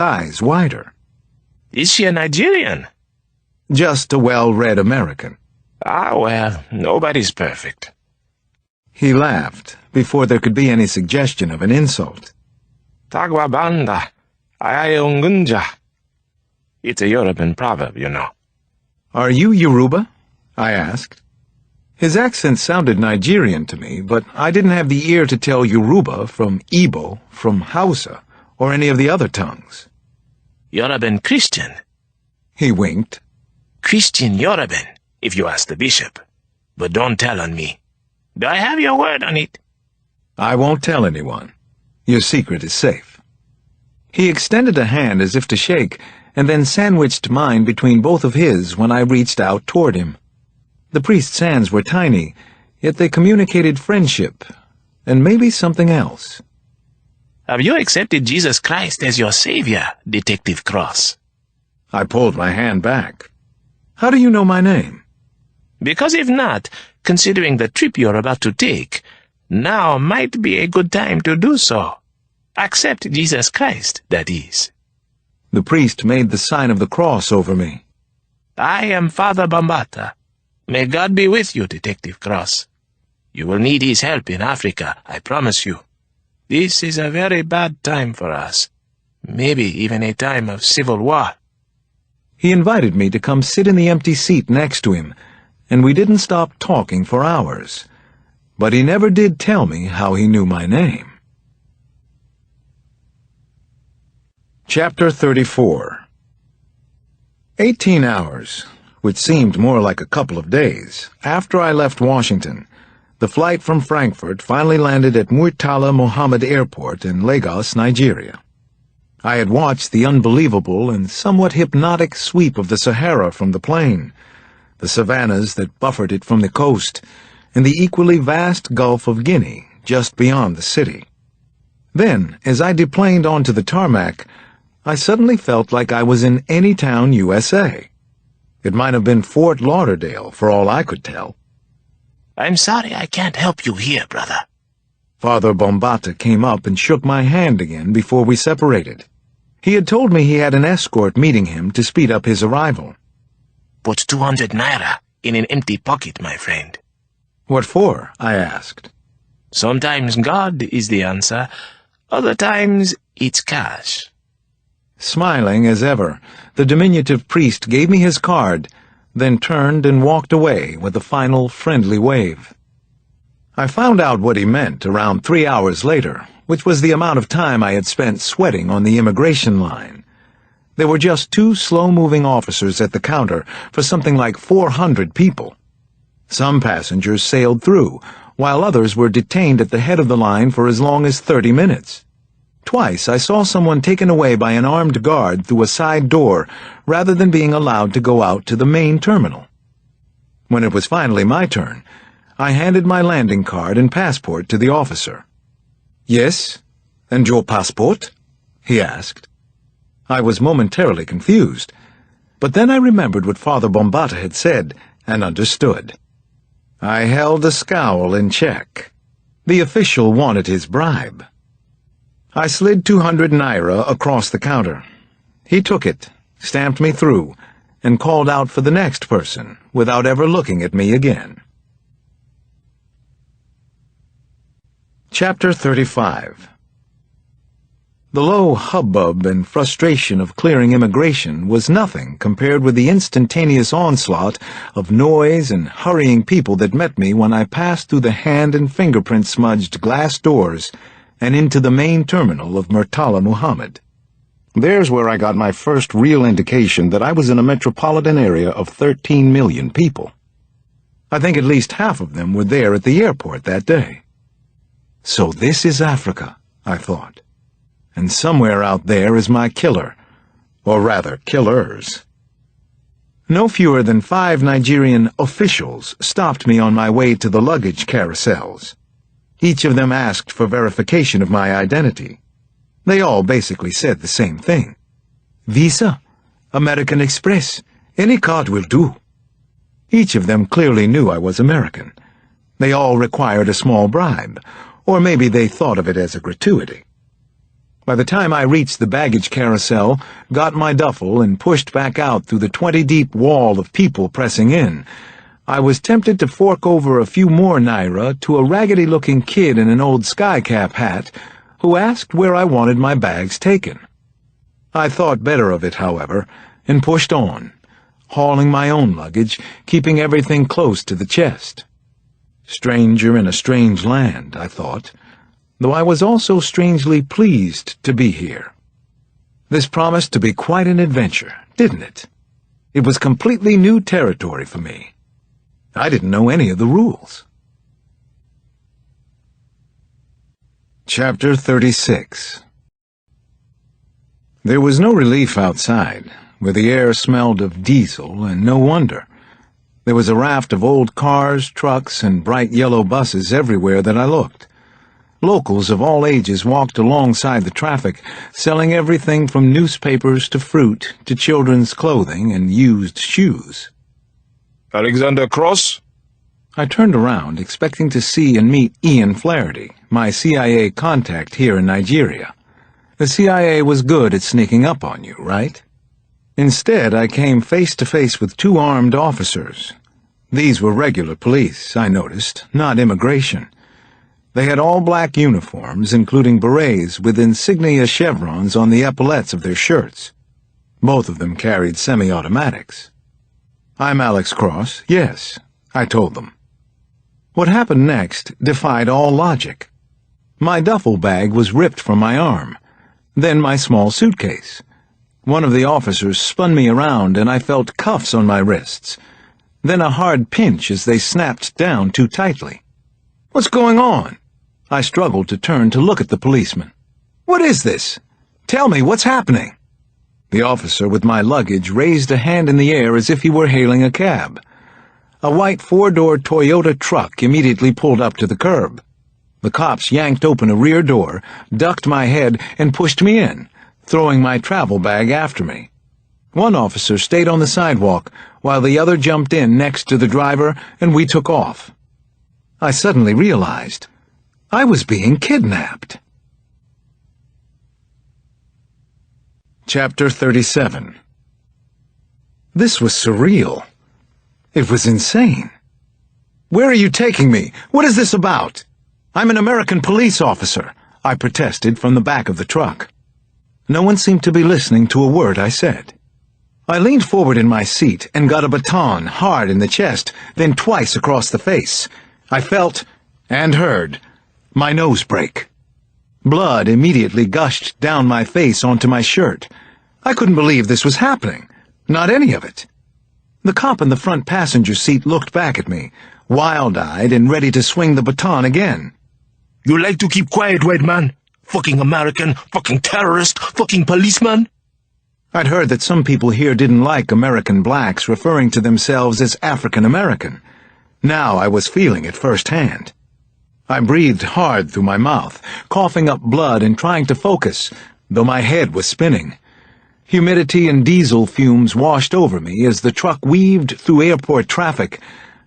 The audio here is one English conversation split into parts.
eyes wider. Is she a Nigerian? Just a well-read American. Ah, well, nobody's perfect. He laughed, before there could be any suggestion of an insult. Tagwabanda, ayaungunja. It's a European proverb, you know. Are you Yoruba? I asked. His accent sounded Nigerian to me, but I didn't have the ear to tell Yoruba from Igbo, from Hausa, or any of the other tongues. Yoruban Christian. He winked. Christian Yoruban, if you ask the bishop. But don't tell on me. Do I have your word on it? I won't tell anyone. Your secret is safe. He extended a hand as if to shake, and then sandwiched mine between both of his when I reached out toward him. The priest's hands were tiny, yet they communicated friendship, and maybe something else. Have you accepted Jesus Christ as your Savior, Detective Cross? I pulled my hand back. How do you know my name? Because if not, considering the trip you're about to take, now might be a good time to do so. Accept Jesus Christ, that is. The priest made the sign of the cross over me. I am Father Bambata. May God be with you, Detective Cross. You will need his help in Africa, I promise you. This is a very bad time for us. Maybe even a time of civil war. He invited me to come sit in the empty seat next to him, and we didn't stop talking for hours. But he never did tell me how he knew my name. Chapter 34. 18 hours, which seemed more like a couple of days, after I left Washington, the flight from Frankfurt finally landed at Murtala Mohammed Airport in Lagos, Nigeria. I had watched the unbelievable and somewhat hypnotic sweep of the Sahara from the plane, the savannas that buffered it from the coast, and the equally vast Gulf of Guinea just beyond the city. Then, as I deplaned onto the tarmac, I suddenly felt like I was in any town, USA. It might have been Fort Lauderdale, for all I could tell. I'm sorry I can't help you here, brother. Father Bombata came up and shook my hand again before we separated. He had told me he had an escort meeting him to speed up his arrival. Put 200 naira in an empty pocket, my friend. What for? I asked. Sometimes God is the answer, other times it's cash. Smiling as ever, the diminutive priest gave me his card, then turned and walked away with a final friendly wave. I found out what he meant around 3 hours later, which was the amount of time I had spent sweating on the immigration line. There were just 2 slow-moving officers at the counter for something like 400 people. Some passengers sailed through, while others were detained at the head of the line for as long as 30 minutes. Twice I saw someone taken away by an armed guard through a side door rather than being allowed to go out to the main terminal. When it was finally my turn, I handed my landing card and passport to the officer. "Yes, and your passport?" he asked. I was momentarily confused, but then I remembered what Father Bombata had said and understood. I held a scowl in check. The official wanted his bribe. I slid 200 naira across the counter. He took it, stamped me through, and called out for the next person without ever looking at me again. Chapter 35. The low hubbub and frustration of clearing immigration was nothing compared with the instantaneous onslaught of noise and hurrying people that met me when I passed through the hand and fingerprint-smudged glass doors and into the main terminal of Murtala Muhammad. There's where I got my first real indication that I was in a metropolitan area of 13 million people. I think at least half of them were there at the airport that day. So this is Africa, I thought. And somewhere out there is my killer, or rather killers. No fewer than 5 Nigerian officials stopped me on my way to the luggage carousels. Each of them asked for verification of my identity. They all basically said the same thing. Visa, American Express, any card will do. Each of them clearly knew I was American. They all required a small bribe, or maybe they thought of it as a gratuity. By the time I reached the baggage carousel, got my duffel, and pushed back out through the 20-deep wall of people pressing in, I was tempted to fork over a few more naira to a raggedy-looking kid in an old skycap hat who asked where I wanted my bags taken. I thought better of it, however, and pushed on, hauling my own luggage, keeping everything close to the chest. Stranger in a strange land, I thought, though I was also strangely pleased to be here. This promised to be quite an adventure, didn't it? It was completely new territory for me. I didn't know any of the rules. Chapter 36. There was no relief outside, where the air smelled of diesel, and no wonder. There was a raft of old cars, trucks, and bright yellow buses everywhere that I looked. Locals of all ages walked alongside the traffic, selling everything from newspapers to fruit to children's clothing and used shoes. Alexander Cross? I turned around, expecting to see and meet Ian Flaherty, my CIA contact here in Nigeria. The CIA was good at sneaking up on you, right? Instead, I came face to face with two armed officers. These were regular police, I noticed, not immigration. They had all-black uniforms, including berets with insignia chevrons on the epaulets of their shirts. Both of them carried semi-automatics. "I'm Alex Cross, yes," I told them. What happened next defied all logic. My duffel bag was ripped from my arm, then my small suitcase. One of the officers spun me around, and I felt cuffs on my wrists, then a hard pinch as they snapped down too tightly. "What's going on?" I struggled to turn to look at the policeman. "What is this? Tell me, what's happening?" The officer with my luggage raised a hand in the air as if he were hailing a cab. A white four-door Toyota truck immediately pulled up to the curb. The cops yanked open a rear door, ducked my head, and pushed me in, throwing my travel bag after me. One officer stayed on the sidewalk, while the other jumped in next to the driver, and we took off. I suddenly realized I was being kidnapped. Chapter 37. This was surreal. It was insane. "Where are you taking me? What is this about?" "I'm an American police officer," I protested from the back of the truck. No one seemed to be listening to a word I said. I leaned forward in my seat and got a baton hard in the chest, then twice across the face. I felt, and heard, my nose break. Blood immediately gushed down my face onto my shirt. I couldn't believe this was happening. Not any of it. The cop in the front passenger seat looked back at me, wild-eyed and ready to swing the baton again. You like to keep quiet, white man? Fucking American, fucking terrorist, fucking policeman? I'd heard that some people here didn't like American blacks referring to themselves as African American. Now I was feeling it firsthand. I breathed hard through my mouth, coughing up blood and trying to focus, though my head was spinning. Humidity and diesel fumes washed over me as the truck weaved through airport traffic,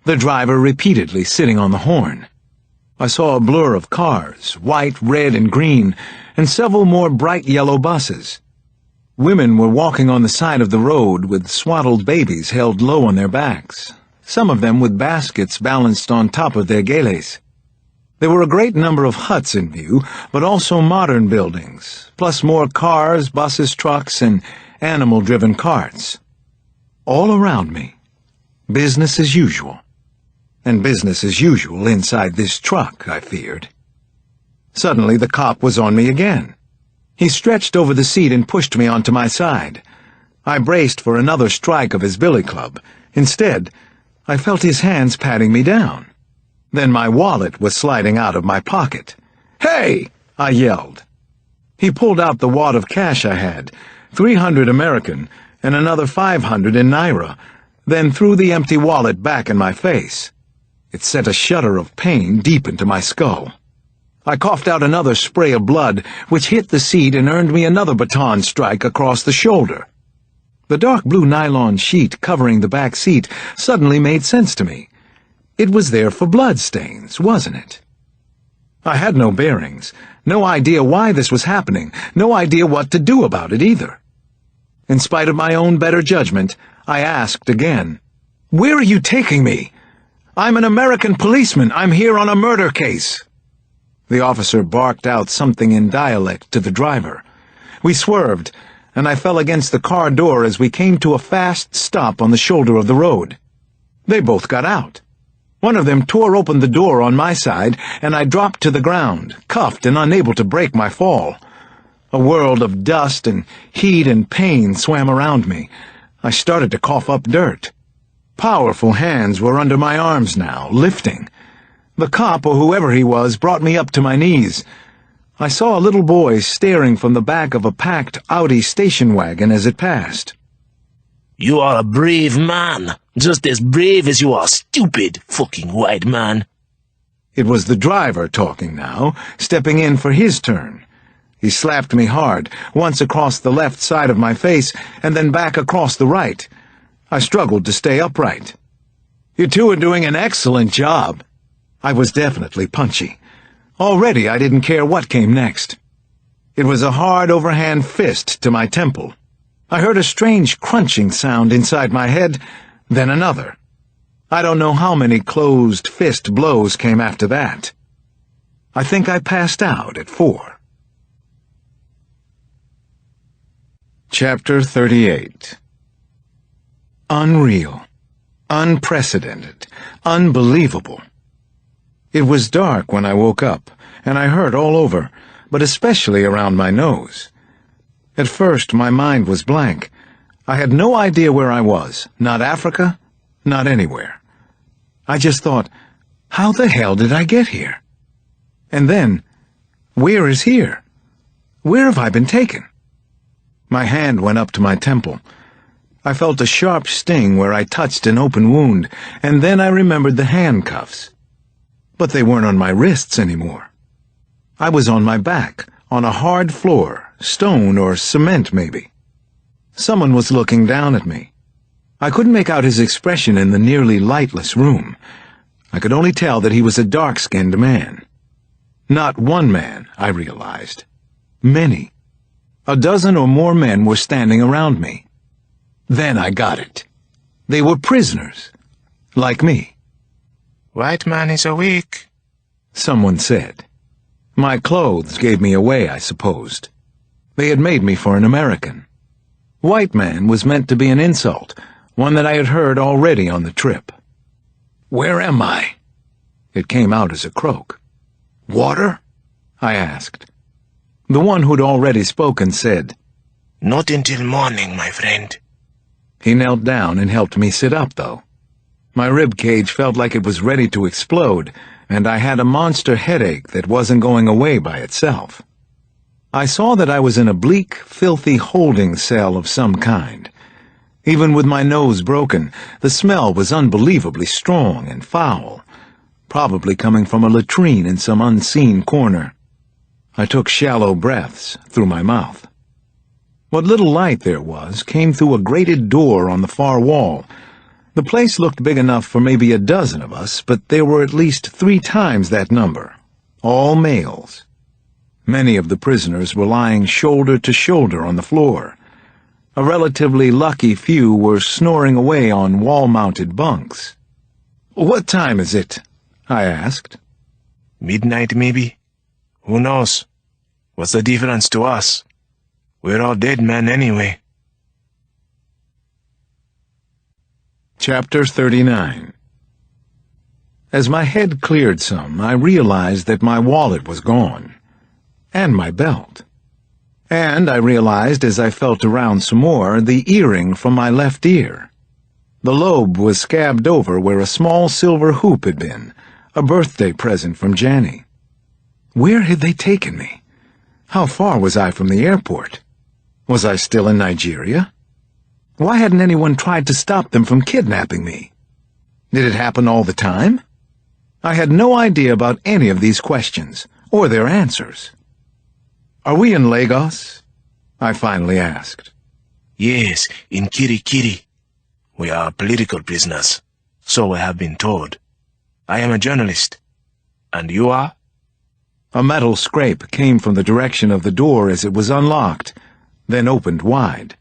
the driver repeatedly sitting on the horn. I saw a blur of cars, white, red, and green, and several more bright yellow buses. Women were walking on the side of the road with swaddled babies held low on their backs, some of them with baskets balanced on top of their geles. There were a great number of huts in view, but also modern buildings, plus more cars, buses, trucks, and animal-driven carts. All around me, business as usual. And business as usual inside this truck, I feared. Suddenly the cop was on me again. He stretched over the seat and pushed me onto my side. I braced for another strike of his billy club. Instead, I felt his hands patting me down. Then my wallet was sliding out of my pocket. "Hey!" I yelled. He pulled out the wad of cash I had, 300 American and another 500 in naira, then threw the empty wallet back in my face. It sent a shudder of pain deep into my skull. I coughed out another spray of blood, which hit the seat and earned me another baton strike across the shoulder. The dark blue nylon sheet covering the back seat suddenly made sense to me. It was there for blood stains, wasn't it? I had no bearings, No idea why this was happening, no idea what to do about it either. In spite of my own better judgment, I asked again, "Where are you taking me? I'm an American policeman. I'm here on a murder case." The officer barked out something in dialect to the driver. We swerved, and I fell against the car door as we came to a fast stop on the shoulder of the road. They both got out. One of them tore open the door on my side, and I dropped to the ground, cuffed and unable to break my fall. A world of dust and heat and pain swam around me. I started to cough up dirt. Powerful hands were under my arms now, lifting. The cop, or whoever he was, brought me up to my knees. I saw a little boy staring from the back of a packed Audi station wagon as it passed. You are a brave man, just as brave as you are stupid, fucking white man. It was the driver talking now, stepping in for his turn. He slapped me hard, once across the left side of my face, and then back across the right. I struggled to stay upright. "You two are doing an excellent job." I was definitely punchy. Already I didn't care what came next. It was a hard overhand fist to my temple. I heard a strange crunching sound inside my head, then another. I don't know how many closed fist blows came after that. I think I passed out at 4. Chapter 38. Unreal. Unprecedented. Unbelievable. It was dark when I woke up, and I hurt all over, but especially around my nose. At first, my mind was blank. I had no idea where I was, not Africa, not anywhere. I just thought, how the hell did I get here? And then, where is here? Where have I been taken? My hand went up to my temple. I felt a sharp sting where I touched an open wound, and then I remembered the handcuffs. But they weren't on my wrists anymore. I was on my back, on a hard floor, stone or cement maybe. Someone was looking down at me. I couldn't make out his expression in the nearly lightless room. I could only tell that he was a dark-skinned man. Not one man, I realized. Many. A dozen or more men were standing around me. Then I got it. They were prisoners. Like me. White man is awake, someone said. My clothes gave me away, I supposed. They had made me for an American. White man was meant to be an insult, one that I had heard already on the trip. "Where am I?" It came out as a croak. "Water?" I asked. The one who'd already spoken said, "Not until morning, my friend." He knelt down and helped me sit up, though. My rib cage felt like it was ready to explode, and I had a monster headache that wasn't going away by itself. I saw that I was in a bleak, filthy holding cell of some kind. Even with my nose broken, the smell was unbelievably strong and foul, probably coming from a latrine in some unseen corner. I took shallow breaths through my mouth. What little light there was came through a grated door on the far wall. The place looked big enough for maybe a dozen of us, but there were at least 3 times that number, all males. Many of the prisoners were lying shoulder to shoulder on the floor. A relatively lucky few were snoring away on wall-mounted bunks. "What time is it?" I asked. Midnight, maybe? Who knows? What's the difference to us? We're all dead men anyway. Chapter 39. As my head cleared some, I realized that my wallet was gone. And my belt. And I realized as I felt around some more the earring from my left ear. The lobe was scabbed over where a small silver hoop had been, a birthday present from Janny. Where had they taken me? How far was I from the airport? Was I still in Nigeria? Why hadn't anyone tried to stop them from kidnapping me? Did it happen all the time? I had no idea about any of these questions, or their answers. "Are we in Lagos?" I finally asked. Yes, in Kirikiri. We are political prisoners, so I have been told. I am a journalist. And you are? A metal scrape came from the direction of the door as it was unlocked, then opened wide.